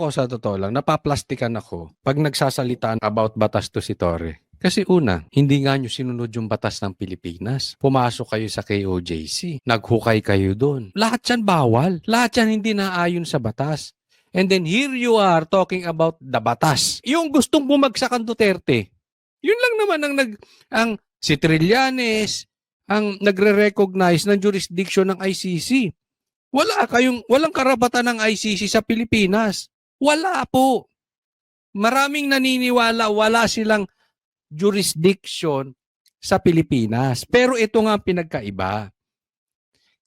ako sa totoo lang, napaplastikan ako pag nagsasalita about batas to si Torre. Kasi una, hindi nga nyo sinunod yung batas ng Pilipinas. Pumasok kayo sa KOJC. Naghukay kayo doon. Lahat yan bawal. Lahat yan hindi naayon sa batas. And then here you are talking about the batas. Yung gustong bumagsak ang Duterte. Yun lang naman ang si Trillanes ang nagre-recognize ng jurisdiction ng ICC. Walang karapatan ng ICC sa Pilipinas. Wala po. Maraming naniniwala wala silang jurisdiction sa Pilipinas. Pero ito nga ang pinagkaiba.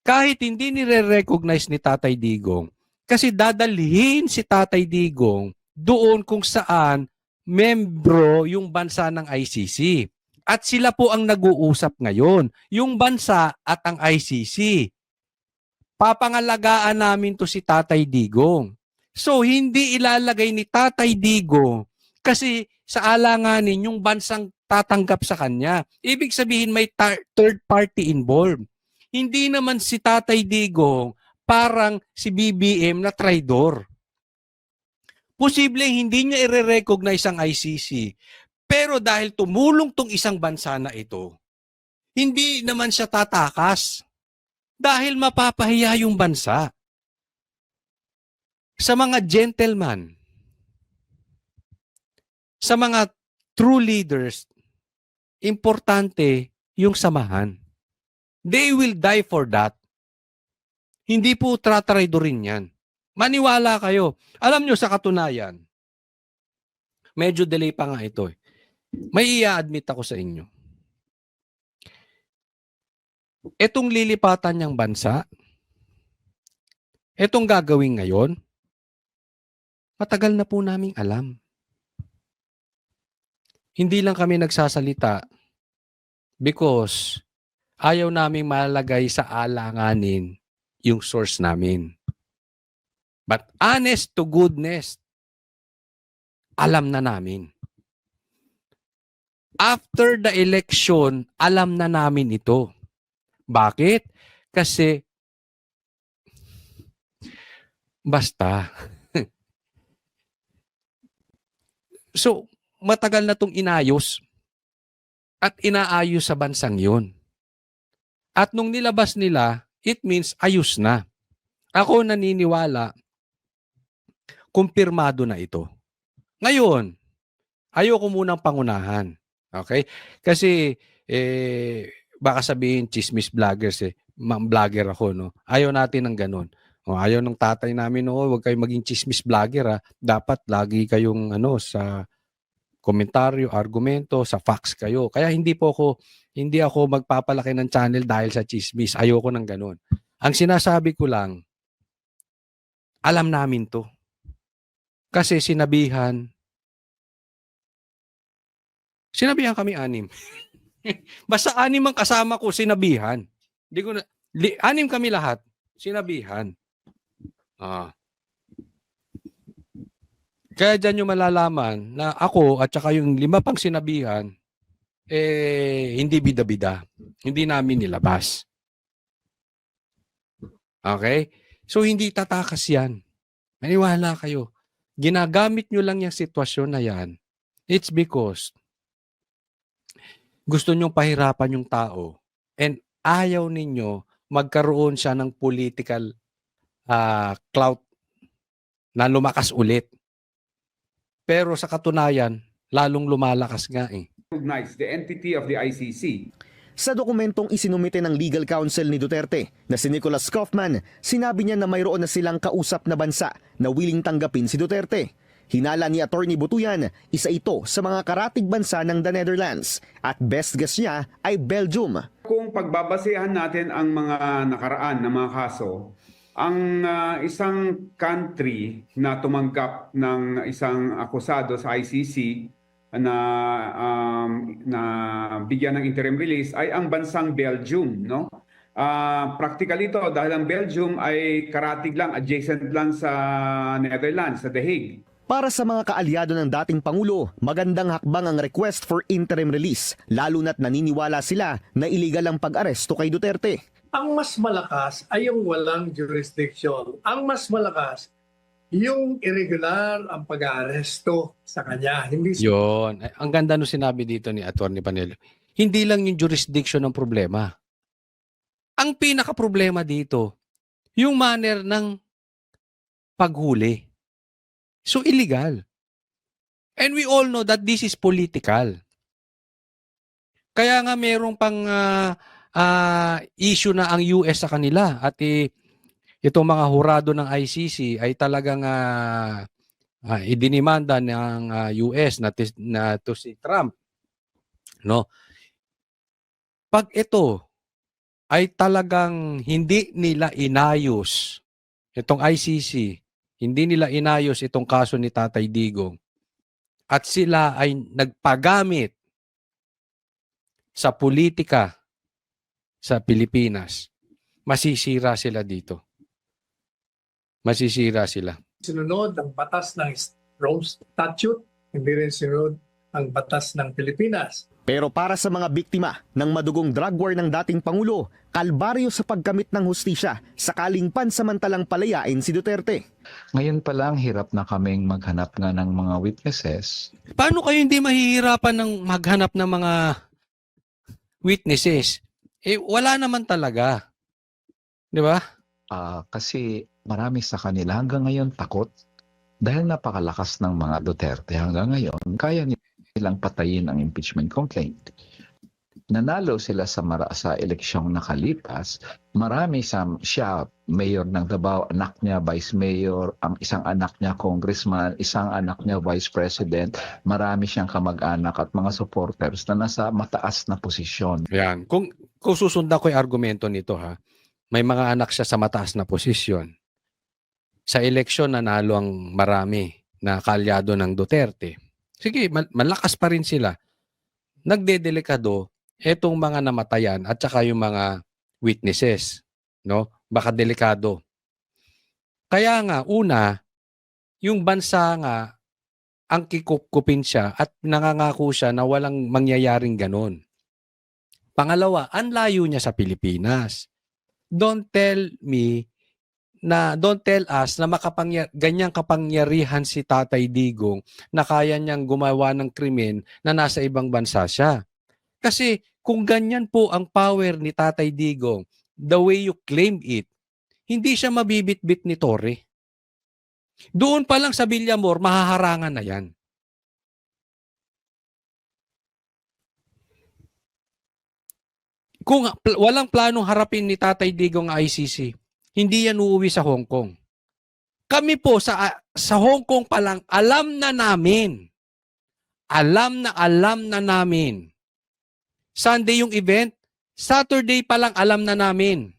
Kahit hindi nire-recognize ni Tatay Digong, kasi dadalhin si Tatay Digong doon kung saan membro yung bansa ng ICC. At sila po ang nag-uusap ngayon, yung bansa at ang ICC. Papangalagaan namin to si Tatay Digong. So, hindi ilalagay ni Tatay Digong kasi sa alanganin yung bansang tatanggap sa kanya. Ibig sabihin may third party involved. Hindi naman si Tatay Digong parang si BBM na traidor. Posible hindi niya i-recognize ang ICC. Pero dahil tumulong tong isang bansa na ito, hindi naman siya tatakas. Dahil mapapahiya yung bansa. Sa mga gentleman, sa mga true leaders, importante yung samahan. They will die for that. Hindi po tratraidorin yan. Maniwala kayo. Alam nyo sa katunayan, medyo delay pa nga ito. May i-admit ako sa inyo. Etong lilipatan niyang bansa, etong gagawin ngayon, matagal na po naming alam. Hindi lang kami nagsasalita because ayaw naming malagay sa alanganin yung source namin. But honest to goodness, alam na namin. After the election, alam na namin ito. Bakit? Kasi basta. So, matagal na itong inayos at inaayos sa bansang yun. At nung nilabas nila, it means ayos na. Ako naniniwala, kumpirmado na ito. Ngayon, ayoko munang pangunahan. Okay? Kasi, baka sabihin chismis vloggers vlogger ako, no? Ayaw natin ng ganun. Ayaw ng tatay namin, no, huwag kayong maging chismis vlogger, ha. Dapat lagi kayong sa komentaryo, argumento, sa facts kayo. Kaya hindi ako magpapalaki ng channel dahil sa chismis. Ayoko ng ganun. Ang sinasabi ko lang, alam namin to. Kasi sinabihan kami 6. Basta 6 ang kasama ko, sinabihan. Hindi ko na, 6 kami lahat, sinabihan. Kaya dyan yung malalaman na ako at saka yung 5 pang sinabihan, hindi bida-bida. Hindi namin nilabas. Okay? So, hindi tatakas yan. Maniwala kayo. Ginagamit nyo lang yung sitwasyon na yan. It's because gusto nyong pahirapan yung tao and ayaw ninyo magkaroon siya ng political clout na lumakas ulit. Pero sa katunayan, lalong lumalakas nga Recognize the entity of the ICC. Sa dokumentong isinumite ng legal counsel ni Duterte na si Nicholas Kaufman, sinabi niya na mayroon na silang kausap na bansa na willing tanggapin si Duterte. Hinala ni Attorney Butuyan, isa ito sa mga karatig bansa ng the Netherlands at best guess niya ay Belgium. Kung pagbabasehan natin ang mga nakaraan na mga kaso, ang isang country na tumanggap ng isang akusado sa ICC na bigyan ng interim release ay ang bansang Belgium, no? Practically ito dahil ang Belgium ay karatig lang, adjacent lang sa Netherlands, sa The Hague. Para sa mga kaalyado ng dating Pangulo, magandang hakbang ang request for interim release, lalo na't naniniwala sila na iligal ang pag-aresto kay Duterte. Ang mas malakas ay yung walang jurisdiction. Ang mas malakas yung irregular ang pag-aaresto sa kanya. Hindi Yun. Ay, ang ganda nung sinabi dito ni Atty. Panelo. Hindi lang yung jurisdiction ng problema. Ang pinaka-problema dito, yung manner ng paghuli. So, illegal. And we all know that this is political. Kaya nga merong pang issue na ang US sa kanila at itong mga hurado ng ICC ay talagang idinimanda ng US na to si Trump, no? Pag ito ay talagang hindi nila inayos itong ICC, hindi nila inayos itong kaso ni Tatay Digong at sila ay nagpagamit sa politika sa Pilipinas, masisira sila dito. Masisira sila. sinunod ang batas ng Rome Statute, hindi rin sinunod ang batas ng Pilipinas. Pero para sa mga biktima ng madugong drug war ng dating Pangulo, kalbaryo sa pagkamit ng hustisya sakaling pansamantalang palayain si Duterte. Ngayon pa lang, hirap na kaming maghanap nga ng mga witnesses. Paano kayo hindi mahihirapan ng maghanap ng mga witnesses? Wala naman talaga. Di ba? Kasi marami sa kanila hanggang ngayon takot dahil napakalakas ng mga Duterte hanggang ngayon, kaya nilang patayin ang impeachment complaint. Nanalo sila sa eleksyong nakalipas, marami siya, mayor ng Davao, anak niya vice mayor, ang isang anak niya congressman, isang anak niya vice president, marami siyang kamag-anak at mga supporters na nasa mataas na posisyon. Yan. Kung susundan ko yung argumento nito, ha, may mga anak siya sa mataas na posisyon. Sa eleksyon, nanalo ang marami na kalyado ng Duterte. Sige, malakas pa rin sila. Nagdedelikado etong mga namatayan at saka yung mga witnesses. No? Baka delikado. Kaya nga, una, yung bansa nga, ang kikupkupin siya at nangangako siya na walang mangyayaring ganon. Pangalawa, ang layo niya sa Pilipinas. Don't tell us na ganyang kapangyarihan si Tatay Digong na kaya niyang gumawa ng krimen na nasa ibang bansa siya. Kasi kung ganyan po ang power ni Tatay Digong, the way you claim it, hindi siya mabibitbit ni Torre. Doon pa lang sa Villamor, mahaharangan na yan. Kung walang planong harapin ni Tatay Digong ang ICC, hindi yan uuwi sa Hong Kong. Kami po sa Hong Kong pa lang, alam na namin. Alam na namin. Sunday yung event, Saturday pa lang alam na namin.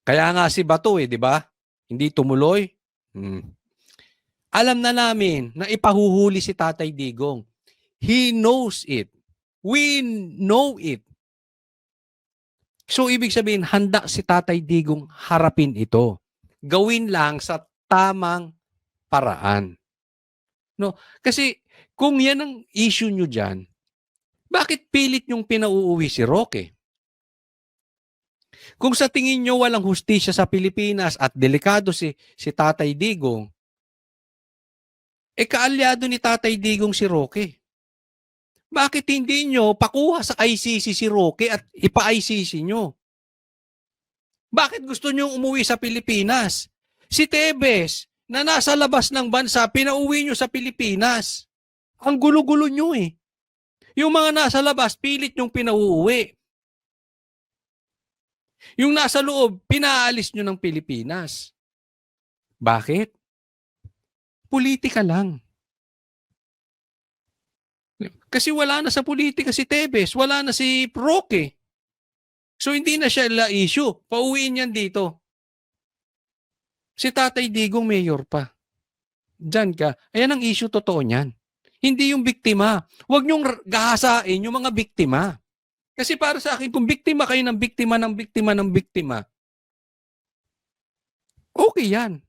Kaya nga si Bato di ba? Hindi tumuloy. Alam na namin na ipahuhuli si Tatay Digong. He knows it. We know it. So, ibig sabihin, handa si Tatay Digong harapin ito. Gawin lang sa tamang paraan. No? Kasi, kung yan ang issue nyo dyan, bakit pilit nyong pinauuwi si Roque? Kung sa tingin nyo walang hustisya sa Pilipinas at delikado si Tatay Digong, kaalyado ni Tatay Digong si Roque. Bakit hindi nyo pakuha sa ICC si Roque at ipa-ICC nyo? Bakit gusto nyo umuwi sa Pilipinas? Si Tebes, na nasa labas ng bansa, pinauwi nyo sa Pilipinas. Ang gulo-gulo nyo Yung mga nasa labas, pilit nyong pinauuwi. Yung nasa loob, pinaalis nyo ng Pilipinas. Bakit? Politika lang. Kasi wala na sa politika si Tebes, wala na si Roque. So hindi na siya issue. Pauwiin yan dito. Si Tatay Digong mayor pa. Diyan ka. Ayan ang issue totoo niyan. Hindi yung biktima. Huwag niyong gahasain yung mga biktima. Kasi para sa akin, kung biktima kayo ng biktima ng biktima ng biktima, okay yan.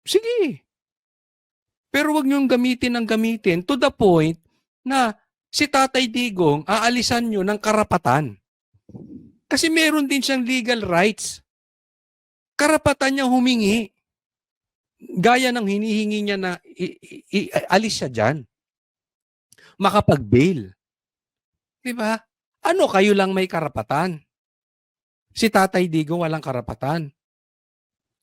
Sige. Pero wag niyong gamitin ng gamitin to the point na si Tatay Digong aalisan niyo ng karapatan. Kasi meron din siyang legal rights. Karapatan niya humingi. Gaya ng hinihingi niya na alis siya dyan. Makapag-bail. Di ba? Ano, kayo lang may karapatan? Si Tatay Digo walang karapatan.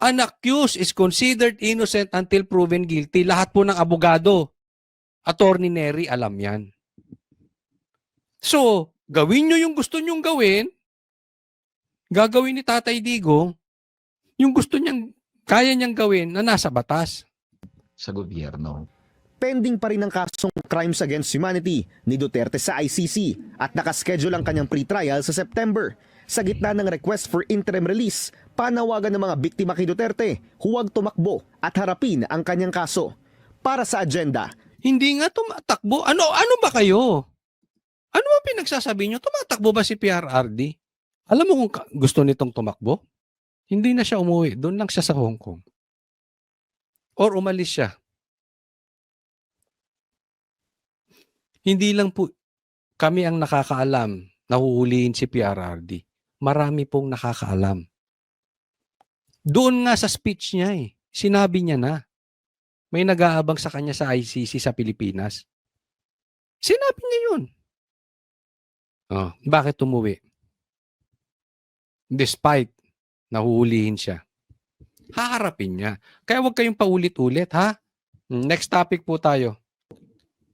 An accused is considered innocent until proven guilty. Lahat po ng abogado, Attorney Nery, alam yan. So, gawin nyo yung gusto nyong gawin, gagawin ni Tatay Digo, yung gusto niyang, kaya niyang gawin na nasa batas. sa gobyerno. Pending pa rin ang kasong Crimes Against Humanity ni Duterte sa ICC at nakaschedule ang kanyang pre-trial sa September. Sa gitna ng request for interim release, panawagan ng mga biktima kay Duterte, huwag tumakbo at harapin ang kanyang kaso. Para sa agenda, Hindi nga tumatakbo. Ano ba kayo? Ano ba pinagsasabi nyo? Tumatakbo ba si PRRD? Alam mo kung gusto nitong tumakbo? Hindi na siya umuwi. Doon lang siya sa Hong Kong. Or umalis siya. Hindi lang po kami ang nakakaalam na huhulihin si PRRD. Marami pong nakakaalam. Doon nga sa speech niya sinabi niya na may nag-aabang sa kanya sa ICC sa Pilipinas. Sinabi niya yun. Oh, bakit umuwi? Despite nahuhulihin siya. Haharapin niya. Kaya huwag kayong paulit-ulit, ha? Next topic po tayo.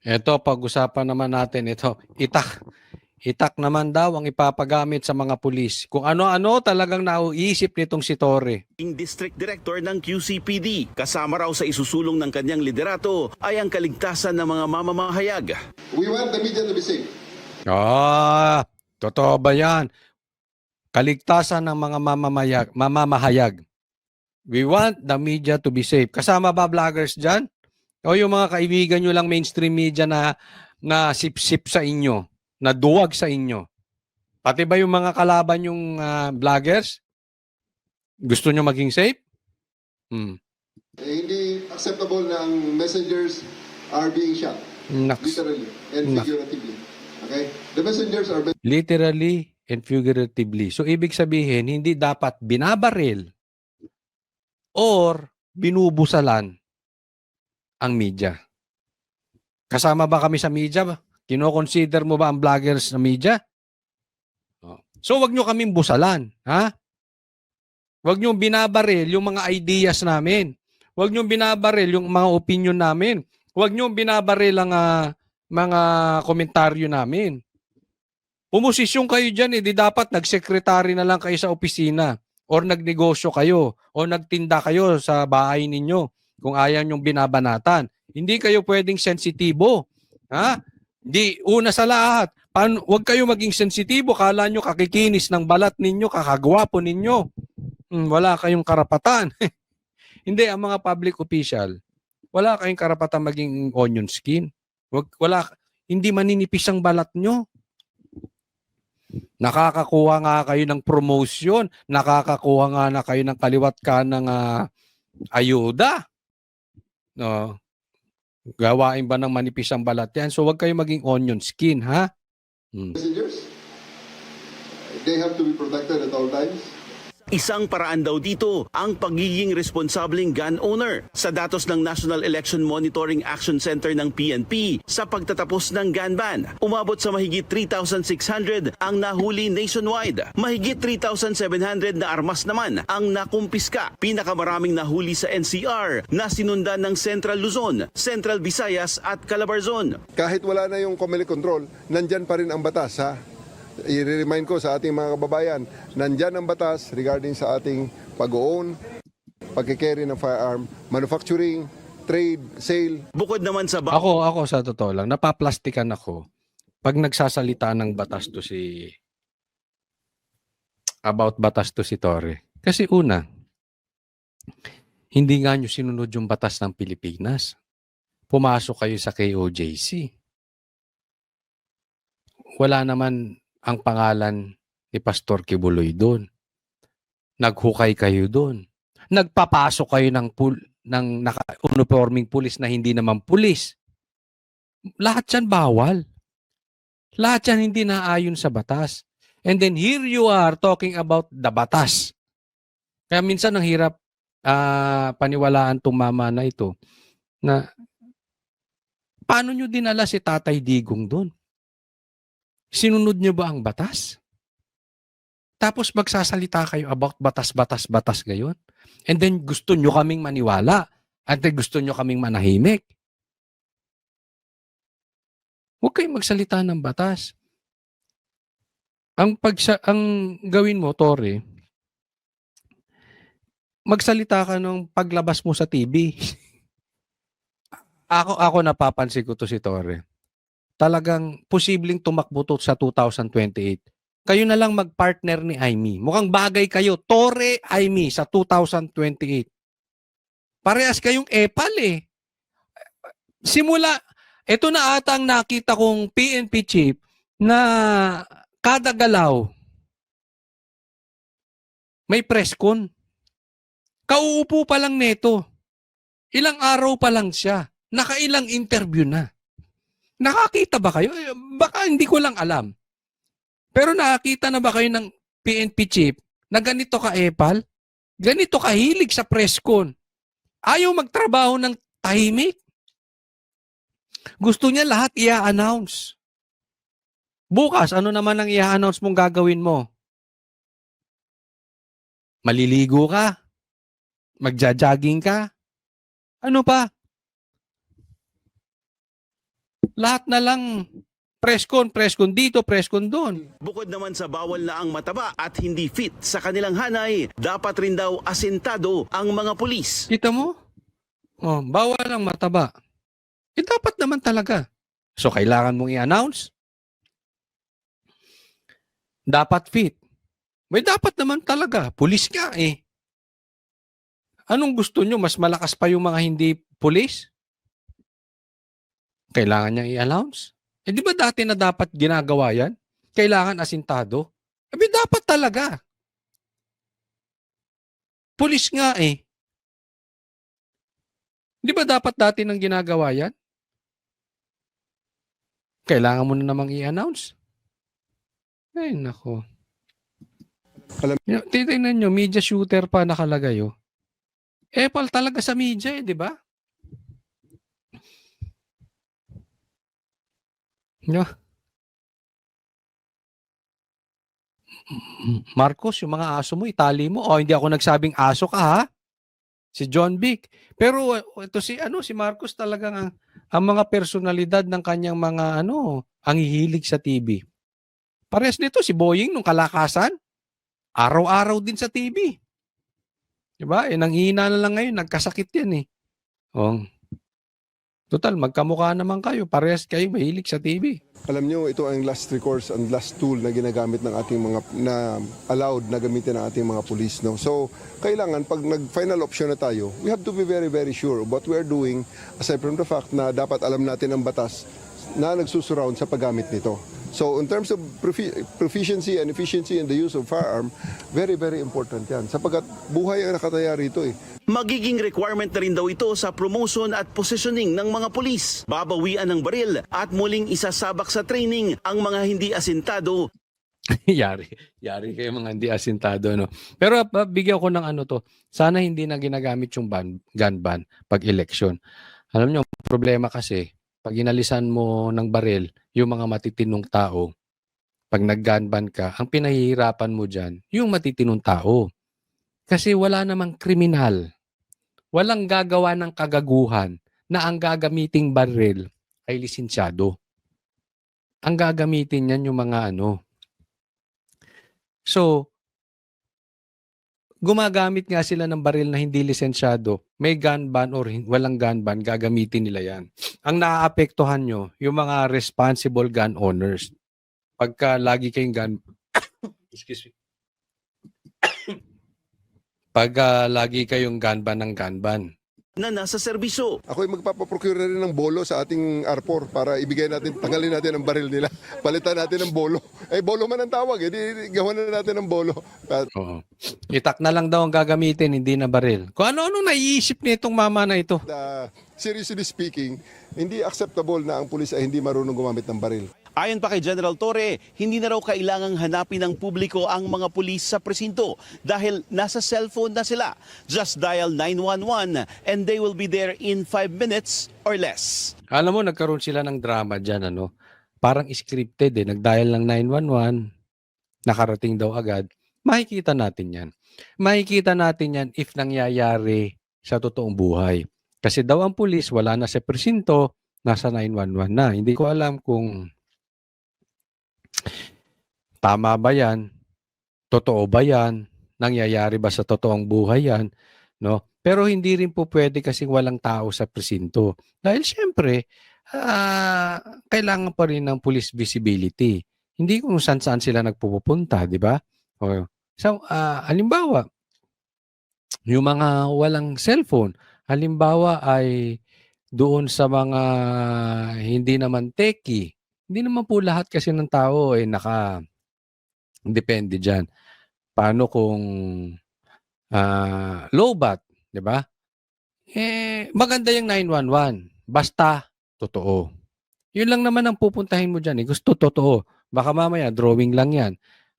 Ito, pag-usapan naman natin ito. Itak. Itak naman daw ang ipapagamit sa mga pulis. Kung ano-ano talagang nauisip nitong si Torre. District Director ng QCPD. Kasama raw sa isusulong ng kanyang liderato ay ang kaligtasan ng mga mamamahayag. We want the media to be safe. Totoo ba yan? Kaligtasan ng mga mamamahayag. We want the media to be safe. Kasama ba vloggers dyan? O yung mga kaibigan nyo lang mainstream media na sip-sip sa inyo, na duwag sa inyo? Pati ba yung mga kalaban yung vloggers? Gusto nyo maging safe? Hindi acceptable na ang messengers are being shot, literally and figuratively. Okay? The messengers are Literally and figuratively. So, ibig sabihin, hindi dapat binabaril or binubusalan ang media. Kasama ba kami sa media? Kino-consider mo ba ang vloggers na media? So, wag nyo kaming busalan. Ha? Wag nyo binabaril yung mga ideas namin. Wag nyo binabaril yung mga opinion namin. Wag nyo binabaril ang mga komentaryo namin. Pumosisyon kayo dyan, di dapat nagsekretary na lang kayo sa opisina or nagnegosyo kayo o nagtinda kayo sa bahay ninyo kung ayaw nyong binabanatan. Hindi kayo pwedeng sensitibo. Ha? Di, una sa lahat, huwag kayo maging sensitibo. Kala nyo kakikinis ng balat ninyo, kakagwapo ninyo. Wala kayong karapatan. Hindi, ang mga public official, wala kayong karapatan maging onion skin. Hindi maninipis ang balat nyo. Nakakakuha nga kayo ng promotion, nakakakuha nga na kayo ng kaliwat ka ng ayuda. No. Gawain ba ng manipis ang balat yan? So, wag kayo maging onion skin, ha? messengers. They have to be protected at all times. Isang paraan daw dito ang pagiging responsableng gun owner. Sa datos ng National Election Monitoring Action Center ng PNP, sa pagtatapos ng gun ban, umabot sa mahigit 3,600 ang nahuli nationwide. Mahigit 3,700 na armas naman ang nakumpiska. Pinakamaraming nahuli sa NCR na sinundan ng Central Luzon, Central Visayas at Calabarzon. Kahit wala na yung Comelec control, nandyan pa rin ang batas, ha? I-remind ko sa ating mga kababayan, nandyan ang batas regarding sa ating pag-own, pagkikerry ng firearm, manufacturing, trade, sale. Bukod naman sa Ako sa totoo lang, napaplastikan ako pag nagsasalita ng batas to si Torre. Kasi una, hindi nga nyo sinunod yung batas ng Pilipinas. Pumasok kayo sa KOJC. Wala naman ang pangalan ni Pastor Kibuloy doon. Naghukay kayo doon. Nagpapasok kayo ng naka-uniforming pulis na hindi naman pulis. Lahat yan bawal. Lahat yan hindi naayon sa batas. And then here you are talking about the batas. Kaya minsan ang hirap paniwalaan tong mama na ito na paano nyo dinala si Tatay Digong doon? Sinunod nyo ba ang batas? Tapos magsasalita kayo about batas gayon? And then gusto nyo kaming maniwala at then gusto nyo kaming manahimik. Huwag kayong magsalita ng batas. Ang gawin mo, Tore, magsalita ka nung paglabas mo sa TV. Ako napapansin ko to si Tore. Talagang posibleng tumakbo to sa 2028. Kayo na lang magpartner ni Aimee. Mukhang bagay kayo, Tore, Aimee, sa 2028. Parehas kayong epal eh. Simula, ito na ata ang nakita kong PNP chief na kada galaw may press con. Kauupo pa lang neto. Ilang araw pa lang siya. Nakailang interview na. Nakakita ba kayo? Baka hindi ko lang alam. Pero nakakita na ba kayo ng PNP chief na ganito ka-epal? Ganito kahilig sa press con? Ayaw magtrabaho ng tahimik? Gusto niya lahat i-announce. Bukas, ano naman ang i-announce mong gagawin mo? Maliligo ka? Magja-jogging ka? Ano pa? Lahat na lang press con dito, press con doon. Bukod naman sa bawal na ang mataba at hindi fit sa kanilang hanay, dapat rin daw asintado ang mga pulis. Kita mo? Oh, bawal ang mataba. Dapat naman talaga. So, kailangan mong i-announce? Dapat fit. May dapat naman talaga. Pulis nga eh. Anong gusto nyo? Mas malakas pa yung mga hindi pulis? Kailangan niyang i-announce? Di ba dati na dapat ginagawa yan? Kailangan asintado? Dapat talaga. Pulis nga eh. Di ba dapat dati nang ginagawa yan? Kailangan mo na namang i-announce? Ay, nako. Titignan nyo, media shooter pa nakalagay, oh. Epal talaga sa media, di ba? No? Marcos, yung mga aso mo, itali mo. Hindi ako nagsabing aso ka, ha? Si John Vic. Pero ito si Marcos talagang ang mga personalidad ng kanyang mga ang hihilig sa TV. Parehas nito si Boying nung kalakasan. Araw-araw din sa TV. Diba? Nanghihina na lang ngayon, nagkasakit yan eh. Total, magkamukha naman kayo. Parehas kayo mahilig sa TV. Alam nyo, ito ang last recourse and last tool na ginagamit ng ating na allowed na gamitin ng ating mga pulis. No? So, kailangan pag nag-final option na tayo, we have to be very, very sure of what we are doing aside from the fact na dapat alam natin ang batas na nagsusurround sa paggamit nito. So, in terms of proficiency and efficiency in the use of firearm, very, very important yan. Sapagkat buhay ang nakataya rito eh. Magiging requirement na rin daw ito sa promotion at positioning ng mga pulis. Babawian ng baril at muling isasabak sa training ang mga hindi asintado. yari kayo mga hindi asintado, no? Pero bigyan ko ng to. Sana hindi na ginagamit yung gun ban pag election. Alam nyo, problema kasi, pag inalisan mo ng baril, yung mga matitinong tao, pag nag-gun ban ka, ang pinahihirapan mo dyan, yung matitinong tao. Kasi wala namang kriminal. Walang gagawa ng kagaguhan na ang gagamiting baril ay lisensyado. Ang gagamitin yan yung mga So, gumagamit nga sila ng baril na hindi lisensyado. May gun ban or walang gun ban, gagamitin nila yan. Ang naaapektuhan nyo, yung mga responsible gun owners. Pagka lagi kayong excuse me. Pagka lagi kayong gun ban ng gun ban. Na nasa serbisyo. Ako ay magpapaprocure na rin ng bolo sa ating R4 para ibigay natin, tanggalin natin ang baril nila. Palitan natin ng bolo. Bolo man ang tawag. Gawan na natin ng bolo. Oo. Itak na lang daw ang gagamitin, hindi na baril. Kung ano-ano naiisip nitong mama na ito. Seriously speaking, hindi acceptable na ang pulis ay hindi marunong gumamit ng baril. Ayon pa kay General Torre, hindi na raw kailangang hanapin ng publiko ang mga pulis sa presinto dahil nasa cellphone na sila. Just dial 911 and they will be there in 5 minutes or less. Alam mo, nagkaroon sila ng drama dyan, ano? Parang scripted eh. Nag-dial ng 911, nakarating daw agad. Makikita natin yan. Makikita natin yan if nangyayari sa totoong buhay. Kasi daw ang pulis, wala na sa presinto, nasa 911 na. Hindi ko alam kung tama ba yan, totoo ba yan, nangyayari ba sa totoong buhay yan, no? Pero hindi rin po pwede kasi walang tao sa presinto. Dahil syempre, kailangan pa rin ng police visibility. Hindi kung saan-saan sila nagpupunta, di ba? So, halimbawa, yung mga walang cellphone, halimbawa ay doon sa mga hindi naman techie, hindi naman po lahat kasi ng tao ay depende dyan. Paano kung lowbat, di ba? Maganda yung 911. Basta, totoo. Yun lang naman ang pupuntahin mo dyan. Gusto totoo. Baka mamaya, drawing lang yan.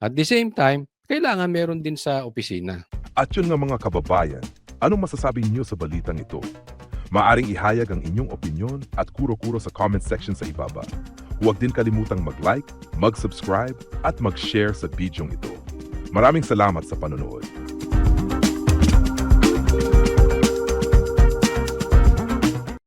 At the same time, kailangan meron din sa opisina. At yun nga mga kababayan, anong masasabi niyo sa balitang ito? Maaring ihayag ang inyong opinyon at kuro-kuro sa comment section sa ibaba. Huwag din kalimutang mag-like, mag-subscribe at mag-share sa bidyong ito. Maraming salamat sa panonood.